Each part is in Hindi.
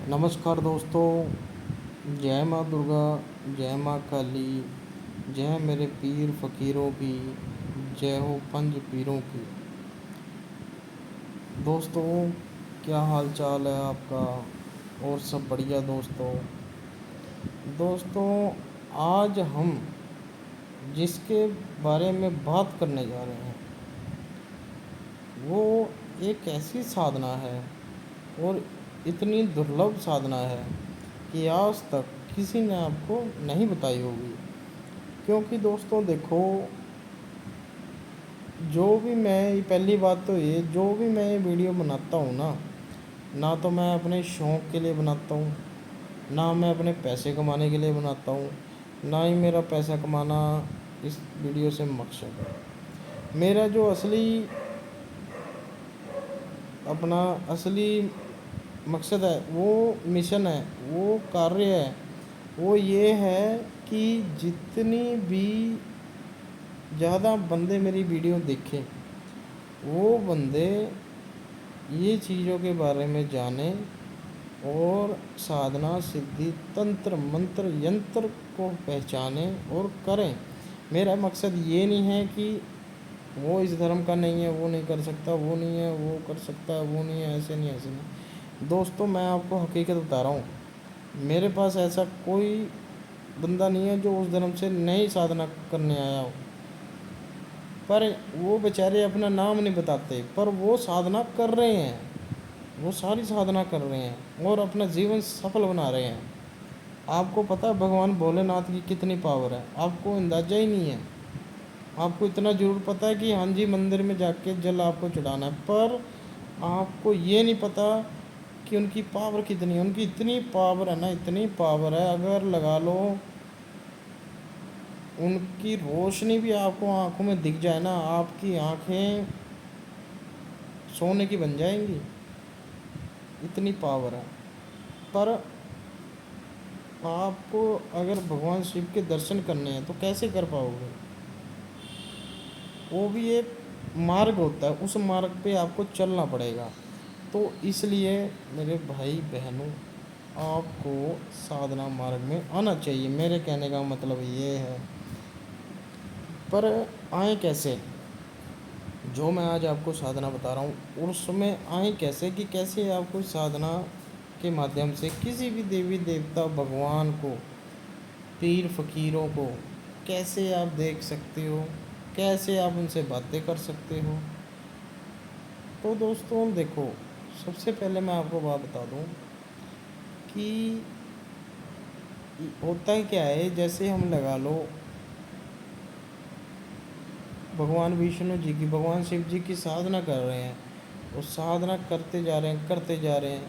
नमस्कार दोस्तों। जय माँ दुर्गा, जय माँ काली, जय मेरे पीर फ़कीरों की, जय हो पंज पीरों की। दोस्तों, क्या हाल चाल है आपका? और सब बढ़िया दोस्तों। दोस्तों, आज हम जिसके बारे में बात करने जा रहे हैं वो एक ऐसी साधना है और इतनी दुर्लभ साधना है कि आज तक किसी ने आपको नहीं बताई होगी। क्योंकि दोस्तों देखो, जो भी मैं पहली बात तो ये जो भी मैं ये वीडियो बनाता हूँ ना तो मैं अपने शौक़ के लिए बनाता हूँ, ना मैं अपने पैसे कमाने के लिए बनाता हूँ, ना ही मेरा पैसा कमाना इस वीडियो से मकसद है। मेरा जो असली मकसद है, वो मिशन है, वो कार्य है, वो ये है कि जितनी भी ज़्यादा बंदे मेरी वीडियो देखें, वो बंदे ये चीज़ों के बारे में जाने और साधना सिद्धि तंत्र मंत्र यंत्र को पहचाने और करें। मेरा मकसद ये नहीं है कि वो इस धर्म का नहीं है, वो नहीं कर सकता, वो नहीं है, वो कर सकता है, वो नहीं है, ऐसे नहीं, ऐसे नहीं। दोस्तों, मैं आपको हकीकत बता रहा हूँ। मेरे पास ऐसा कोई बंदा नहीं है जो उस धर्म से नई साधना करने आया हो, पर वो बेचारे अपना नाम नहीं बताते, पर वो साधना कर रहे हैं, वो सारी साधना कर रहे हैं और अपना जीवन सफल बना रहे हैं। आपको पता है भगवान भोलेनाथ की कितनी पावर है? आपको अंदाज़ा ही नहीं है। आपको इतना ज़रूर पता है कि हाँ जी, मंदिर में जाके जल आपको चढ़ाना है, पर आपको ये नहीं पता कि उनकी पावर कितनी है। उनकी इतनी पावर है ना, इतनी पावर है, अगर लगा लो उनकी रोशनी भी आपको आँखों में दिख जाए ना, आपकी आँखें सोने की बन जाएंगी, इतनी पावर है। पर आपको अगर भगवान शिव के दर्शन करने हैं तो कैसे कर पाओगे? वो भी एक मार्ग होता है, उस मार्ग पे आपको चलना पड़ेगा। तो इसलिए मेरे भाई बहनों, आपको साधना मार्ग में आना चाहिए। मेरे कहने का मतलब ये है। पर आए कैसे? जो मैं आज आपको साधना बता रहा हूँ उसमें आए कैसे कि कैसे आपको साधना के माध्यम से किसी भी देवी देवता भगवान को, पीर फ़कीरों को कैसे आप देख सकते हो, कैसे आप उनसे बातें कर सकते हो। तो दोस्तों देखो, सबसे पहले मैं आपको बात बता दूं कि होता है क्या है। जैसे हम लगा लो भगवान विष्णु जी की, भगवान शिव जी की साधना कर रहे हैं और साधना करते जा रहे हैं, करते जा रहे हैं,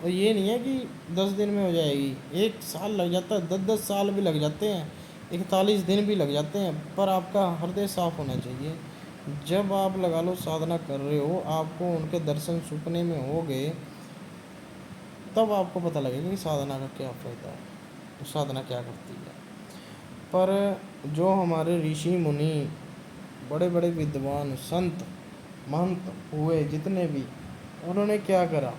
और ये नहीं है कि 10 दिन में हो जाएगी। 1 साल लग जाता है, 10-10 साल भी लग जाते हैं, 41 दिन भी लग जाते हैं, पर आपका हृदय साफ होना चाहिए। जब आप लगा लो साधना कर रहे हो, आपको उनके दर्शन सुपने में हो गए, तब आपको पता लगेगा कि साधना का क्या फ़ायदा है, तो साधना क्या करती है। पर जो हमारे ऋषि मुनि, बड़े बड़े विद्वान संत महंत हुए जितने भी, उन्होंने क्या करा?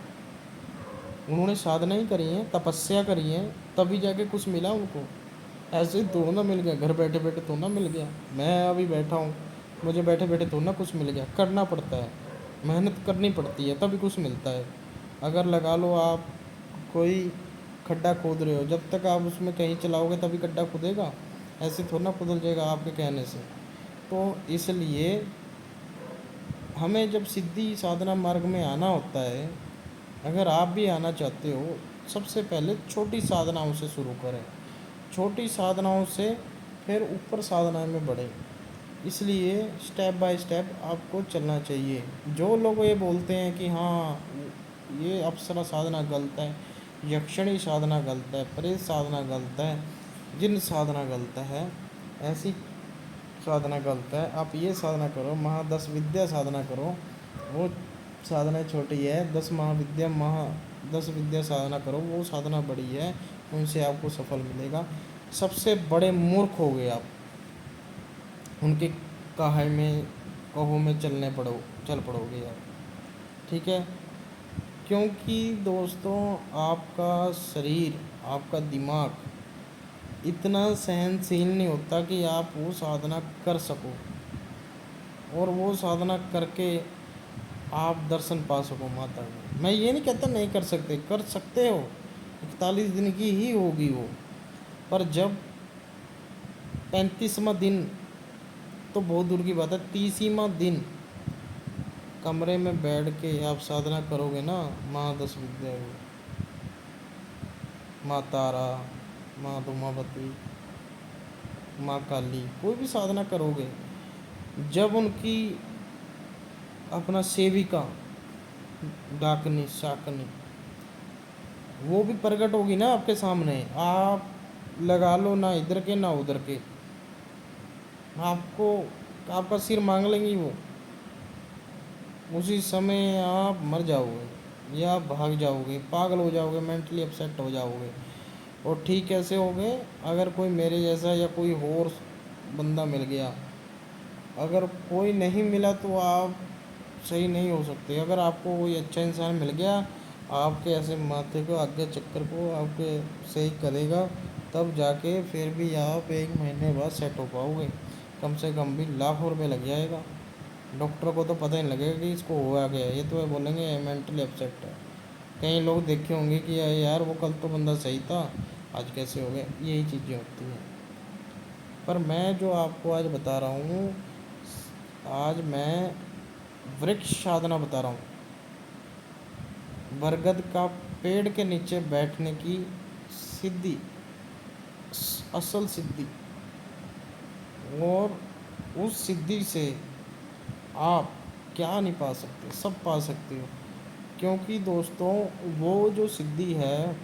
उन्होंने साधना ही करी है, तपस्या करी है, तभी जाके कुछ मिला उनको। ऐसे ही थोड़ा ना मिल गया, घर बैठे बैठे थोड़ा ना मिल गया। मैं अभी बैठा हूँ, मुझे बैठे बैठे थोड़ा ना कुछ मिल गया। करना पड़ता है, मेहनत करनी पड़ती है, तभी कुछ मिलता है। अगर लगा लो आप कोई खड्डा खोद रहे हो, जब तक आप उसमें कहीं चलाओगे तभी खड्डा खुदेगा, ऐसे थोड़ा ना खुदल जाएगा आपके कहने से। तो इसलिए हमें जब सिद्धि साधना मार्ग में आना होता है, अगर आप भी आना चाहते हो, सबसे पहले छोटी साधनाओं से शुरू करें, छोटी साधनाओं से फिर ऊपर साधना में बढ़ें। इसलिए स्टेप बाय स्टेप आपको चलना चाहिए। जो लोग ये बोलते हैं कि हाँ, ये अप्सरा साधना गलत है, यक्षिणी साधना गलत है, प्रेत साधना गलत है, जिन साधना गलत है, ऐसी साधना गलत है, आप ये साधना करो, 10 विद्या साधना करो। वो साधना छोटी है, 10 विद्या साधना करो, वो साधना बड़ी है, उनसे आपको सफल मिलेगा। सबसे बड़े मूर्ख हो गए आप, उनके कहे में चल पड़ोगे आप। ठीक है। क्योंकि दोस्तों आपका शरीर, आपका दिमाग इतना सहनशील नहीं होता कि आप वो साधना कर सको और वो साधना करके आप दर्शन पा सको माता के। मैं ये नहीं कहता नहीं कर सकते, कर सकते हो, 41 दिन की ही होगी वो। पर जब 35वां दिन तो बहुत दूर की बात है, 30वां दिन कमरे में बैठ के आप साधना करोगे ना, माँ दस विद्या की, माँ तारा, माँ धूमावती, माँ काली, कोई भी साधना करोगे, जब उनकी अपना सेविका डाकनी शाकनी वो भी प्रकट होगी ना आपके सामने, आप लगा लो ना इधर के ना उधर के, आपको आपका सिर मांग लेंगी वो। उसी समय आप मर जाओगे या भाग जाओगे, पागल हो जाओगे, मेंटली अपसेट हो जाओगे। और ठीक कैसे होगे? अगर कोई मेरे जैसा या कोई और बंदा मिल गया, अगर कोई नहीं मिला तो आप सही नहीं हो सकते। अगर आपको कोई अच्छा इंसान मिल गया, आपके ऐसे माथे को आगे चक्कर को आपके सही करेगा, तब जाके फिर भी आप 1 महीने बाद सेट हो पाओगे। कम से कम भी लाखों रुपए लग जाएगा। डॉक्टर को तो पता ही नहीं लगेगा कि इसको हुआ क्या है, ये तो बोलेंगे मेंटली अपसेट है। कई लोग देखे होंगे कि यार वो कल तो बंदा सही था, आज कैसे हो गया। यही चीज़ें होती हैं। पर मैं जो आपको आज बता रहा हूँ, आज मैं वृक्ष साधना बता रहा हूँ, बरगद का पेड़ के नीचे बैठने की सिद्धि, असल सिद्धि। और उस सिद्धि से आप क्या नहीं पा सकते, सब पा सकते हो। क्योंकि दोस्तों वो जो सिद्धि है,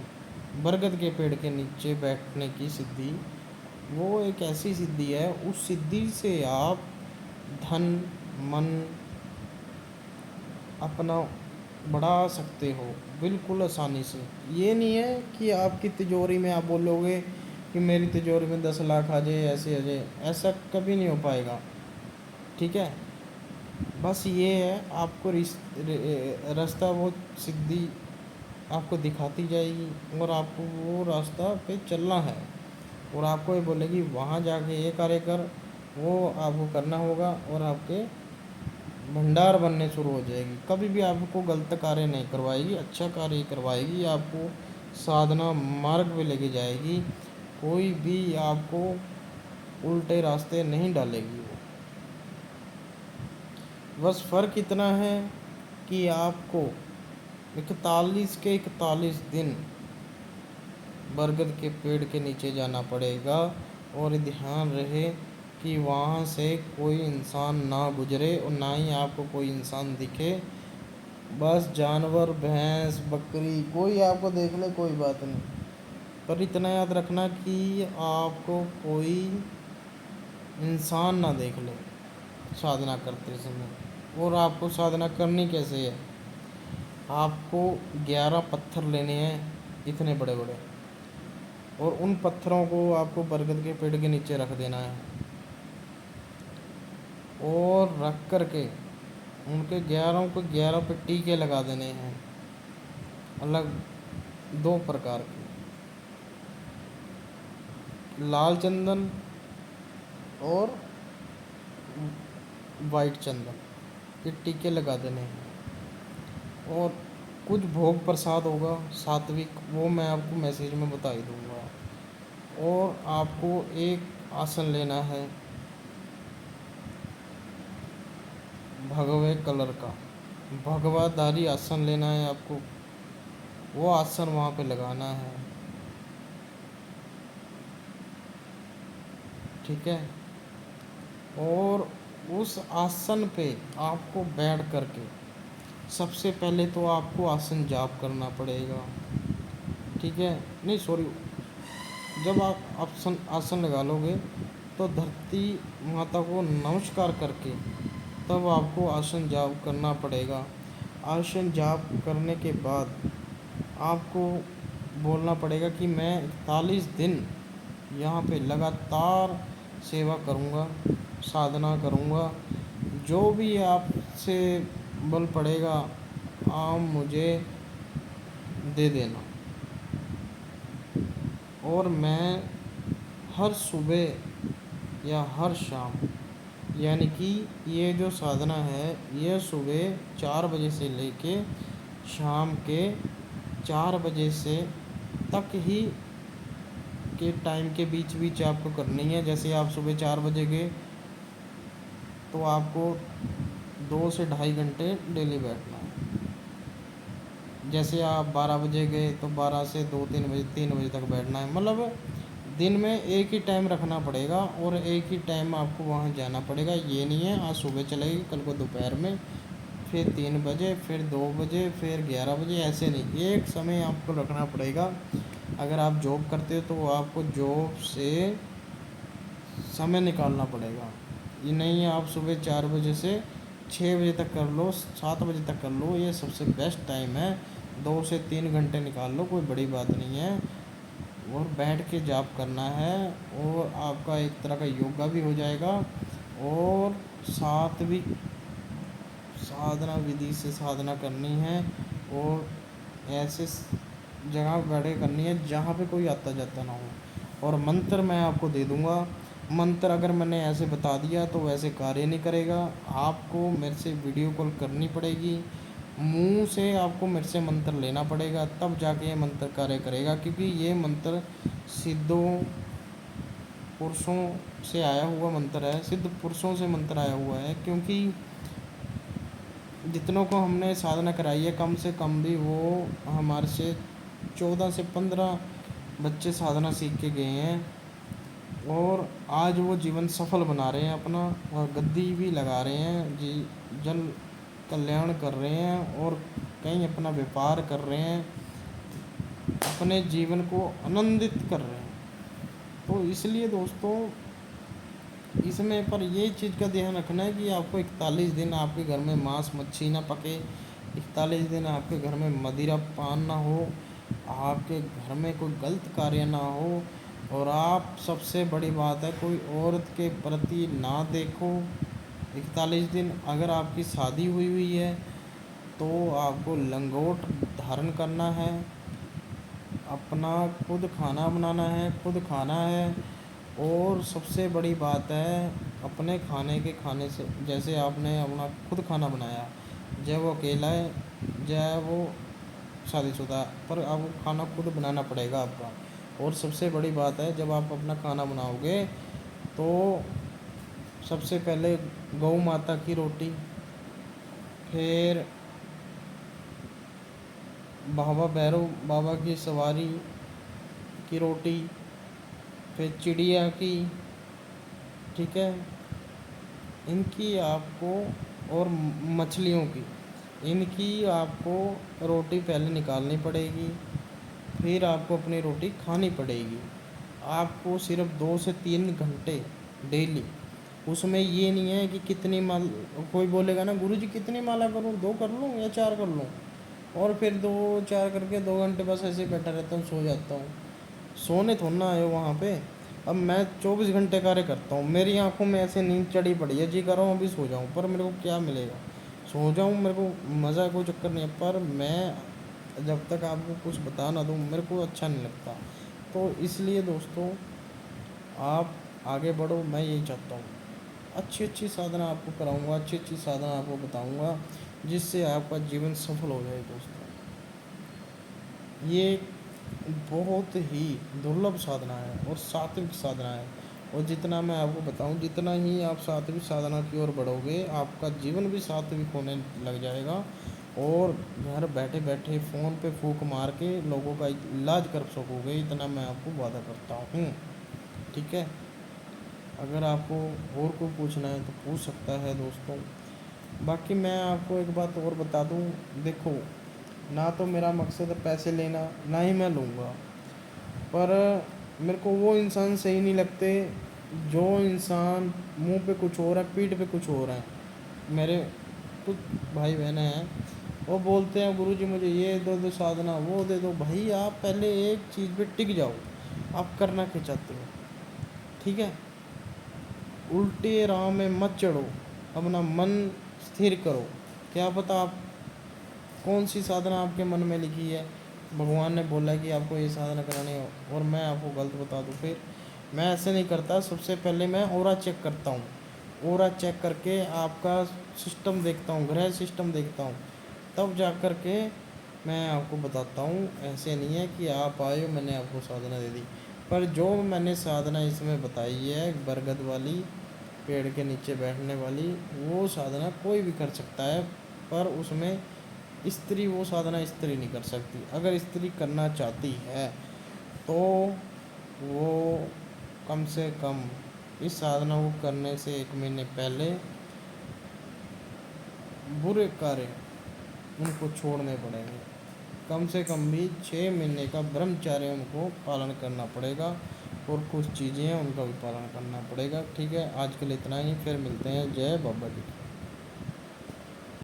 बरगद के पेड़ के नीचे बैठने की सिद्धि, वो एक ऐसी सिद्धि है, उस सिद्धि से आप धन मन अपना बढ़ा सकते हो बिल्कुल आसानी से। ये नहीं है कि आपकी तिजोरी में आप बोलोगे कि मेरी तिजोरी में 10 लाख आ जाए, ऐसे आ जाए, ऐसा कभी नहीं हो पाएगा। ठीक है, बस ये है आपको रास्ता वो सिद्धि आपको दिखाती जाएगी और आपको वो रास्ता पे चलना है। और आपको ये बोलेगी वहाँ जाके ये कार्य कर, वो आपको करना होगा और आपके भंडार बनने शुरू हो जाएगी। कभी भी आपको गलत कार्य नहीं करवाएगी, अच्छा कार्य ही करवाएगी, आपको साधना मार्ग पे लेके जाएगी। कोई भी आपको उल्टे रास्ते नहीं डालेगी वो। बस फ़र्क इतना है कि आपको 41 के 41 दिन बरगद के पेड़ के नीचे जाना पड़ेगा। और ध्यान रहे कि वहाँ से कोई इंसान ना गुजरे और ना ही आपको कोई इंसान दिखे। बस जानवर, भैंस, बकरी कोई आपको देख ले कोई बात नहीं, पर इतना याद रखना कि आपको कोई इंसान ना देख ले साधना करते समय। और आपको साधना करनी कैसे है? आपको 11 पत्थर लेने हैं, इतने बड़े बड़े, और उन पत्थरों को आपको बरगद के पेड़ के नीचे रख देना है। और रख कर के उनके 11 को 11 पे टीके लगा देने हैं, अलग 2 प्रकार के, लाल चंदन और वाइट चंदन के टीके लगा देने हैं। और कुछ भोग प्रसाद होगा सात्विक, वो मैं आपको मैसेज में बता ही दूँगा। और आपको एक आसन लेना है भगवे कलर का, भगवाधारी आसन लेना है आपको, वो आसन वहाँ पे लगाना है। ठीक है, और उस आसन पे आपको बैठ करके सबसे पहले तो आपको आसन जाप करना पड़ेगा। ठीक है, नहीं सॉरी, जब आप आसन आसन लगा लोगे तो धरती माता को नमस्कार करके तब आपको आसन जाप करना पड़ेगा। आसन जाप करने के बाद आपको बोलना पड़ेगा कि मैं 41 दिन यहाँ पे लगातार सेवा करूँगा, साधना करूँगा, जो भी आपसे बल पड़ेगा आप मुझे दे देना। और मैं हर सुबह या हर शाम, यानी कि ये जो साधना है ये सुबह 4 बजे से लेके शाम के 4 बजे से तक ही के टाइम के बीच बीच आपको करनी है। जैसे आप सुबह 4 बजे गए तो आपको 2 से ढाई घंटे डेली बैठना है। जैसे आप 12 बजे गए तो 12 से 2 3 बजे 3 बजे तक बैठना है। मतलब दिन में एक ही टाइम रखना पड़ेगा और एक ही टाइम आपको वहाँ जाना पड़ेगा। ये नहीं है आज सुबह चलेगी कल को दोपहर में, फिर 3 बजे, फिर 2 बजे, फिर 11 बजे, ऐसे नहीं, एक समय आपको रखना पड़ेगा। अगर आप जॉब करते हो तो आपको जॉब से समय निकालना पड़ेगा। ये नहीं है आप सुबह 4 बजे से 6 बजे तक कर लो, 7 बजे तक कर लो, ये सबसे बेस्ट टाइम है। 2 से 3 घंटे निकाल लो, कोई बड़ी बात नहीं है। और बैठ के जाप करना है और आपका एक तरह का योगा भी हो जाएगा और सात्विक साधना विधि से साधना करनी है। और ऐसे जगह बैठे करनी है जहाँ पे कोई आता जाता ना हो। और मंत्र मैं आपको दे दूँगा। मंत्र अगर मैंने ऐसे बता दिया तो वैसे कार्य नहीं करेगा। आपको मेरे से वीडियो कॉल करनी पड़ेगी, मुंह से आपको मेरे से मंत्र लेना पड़ेगा, तब जाके ये मंत्र कार्य करेगा। क्योंकि ये मंत्र सिद्धों पुरुषों से आया हुआ मंत्र है, सिद्ध पुरुषों से मंत्र आया हुआ है। क्योंकि जितनों को हमने साधना कराई है कम से कम भी वो हमारे से 14 से 15 बच्चे साधना सीख के गए हैं और आज वो जीवन सफल बना रहे हैं अपना, और गद्दी भी लगा रहे हैं जी, जन कल्याण कर रहे हैं और कहीं अपना व्यापार कर रहे हैं, अपने जीवन को आनंदित कर रहे हैं। तो इसलिए दोस्तों इसमें पर ये चीज़ का ध्यान रखना है कि आपको 41 दिन आपके घर में मांस मच्छी ना पके, 41 दिन आपके घर में मदिरा पान ना हो, आपके घर में कोई गलत कार्य ना हो, और आप सबसे बड़ी बात है कोई औरत के प्रति ना देखो 41 दिन। अगर आपकी शादी हुई हुई है तो आपको लंगोट धारण करना है, अपना खुद खाना बनाना है, खुद खाना है। और सबसे बड़ी बात है अपने खाने के खाने से, जैसे आपने अपना खुद खाना बनाया, चाहे वो अकेला है चाहे वो शादीशुदा है, पर आपको खाना खुद बनाना पड़ेगा आपका। और सबसे बड़ी बात है जब आप अपना खाना बनाओगे तो सबसे पहले गौ माता की रोटी, फिर बाबा भैरव बाबा की सवारी की रोटी, फिर चिड़िया की, ठीक है, इनकी आपको, और मछलियों की, इनकी आपको रोटी पहले निकालनी पड़ेगी, फिर आपको अपनी रोटी खानी पड़ेगी। आपको सिर्फ 2 से 3 घंटे डेली, उसमें ये नहीं है कि कितनी माल, कोई बोलेगा ना गुरुजी कितनी माला करूँ, 2 कर लूँ या 4 कर लूँ, और फिर 2 4 करके 2 घंटे बस ऐसे ही बैठा रहता हूँ, सो जाता हूँ। सोने थोड़ा ना आए हो वहाँ पे। अब मैं 24 घंटे कार्य करता हूँ, मेरी आंखों में ऐसे नींद चढ़ी पड़ी है, जी कर रहा हूँ अभी सो जाऊँ, पर मेरे को क्या मिलेगा, सो जाऊँ, मेरे को मज़ा, कोई चक्कर नहीं है, पर मैं जब तक आपको कुछ बता ना दूँ मेरे को अच्छा नहीं लगता। तो इसलिए दोस्तों आप आगे बढ़ो, मैं यही चाहता हूँ। अच्छी अच्छी साधना आपको कराऊँगा, अच्छी अच्छी साधना आपको बताऊँगा, जिससे आपका जीवन सफल हो जाए दोस्तों। ये बहुत ही दुर्लभ साधना है और सात्विक साधना है। और जितना मैं आपको बताऊं, जितना ही आप सात्विक साधना की ओर बढ़ोगे आपका जीवन भी सात्विक होने लग जाएगा। और घर बैठे बैठे फ़ोन पे फूंक मार के लोगों का इलाज कर सकोगे, इतना मैं आपको वादा करता हूँ, ठीक है। अगर आपको और कोई पूछना है तो पूछ सकता है दोस्तों। बाकी मैं आपको एक बात और बता दूँ, देखो, ना तो मेरा मकसद है पैसे लेना, ना ही मैं लूँगा, पर मेरे को वो इंसान सही नहीं लगते जो इंसान मुंह पे कुछ और है पीठ पे कुछ और है। मेरे कुछ भाई बहन हैं वो बोलते हैं गुरुजी मुझे ये दो दो साधना वो दे दो। भाई आप पहले एक चीज़ पे टिक जाओ, आप करना क्या चाहते हो, ठीक है। उल्टे राह में मत चढ़ो, अपना मन स्थिर करो। क्या पता आप कौन सी साधना आपके मन में लिखी है, भगवान ने बोला कि आपको ये साधना करानी हो और मैं आपको गलत बता दूँ, फिर मैं ऐसे नहीं करता। सबसे पहले मैं ऑरा चेक करता हूँ। ऑरा चेक करके आपका सिस्टम देखता हूँ, ग्रह सिस्टम देखता हूँ, तब जा कर के मैं आपको बताता हूँ। ऐसे नहीं है कि आप आए हो मैंने आपको साधना दे दी। पर जो मैंने साधना इसमें बताई है बरगद वाली, पेड़ के नीचे बैठने वाली, वो साधना कोई भी कर सकता है। पर उसमें स्त्री, वो साधना स्त्री नहीं कर सकती। अगर स्त्री करना चाहती है तो वो कम से कम इस साधना को करने से 1 महीने पहले बुरे कार्य उनको छोड़ने पड़ेंगे। कम से कम भी 6 महीने का ब्रह्मचर्य उनको पालन करना पड़ेगा, और कुछ चीज़ें हैं उनका भी पालन करना पड़ेगा। ठीक है, आज के लिए इतना ही, फिर मिलते हैं। जय बाबा जी।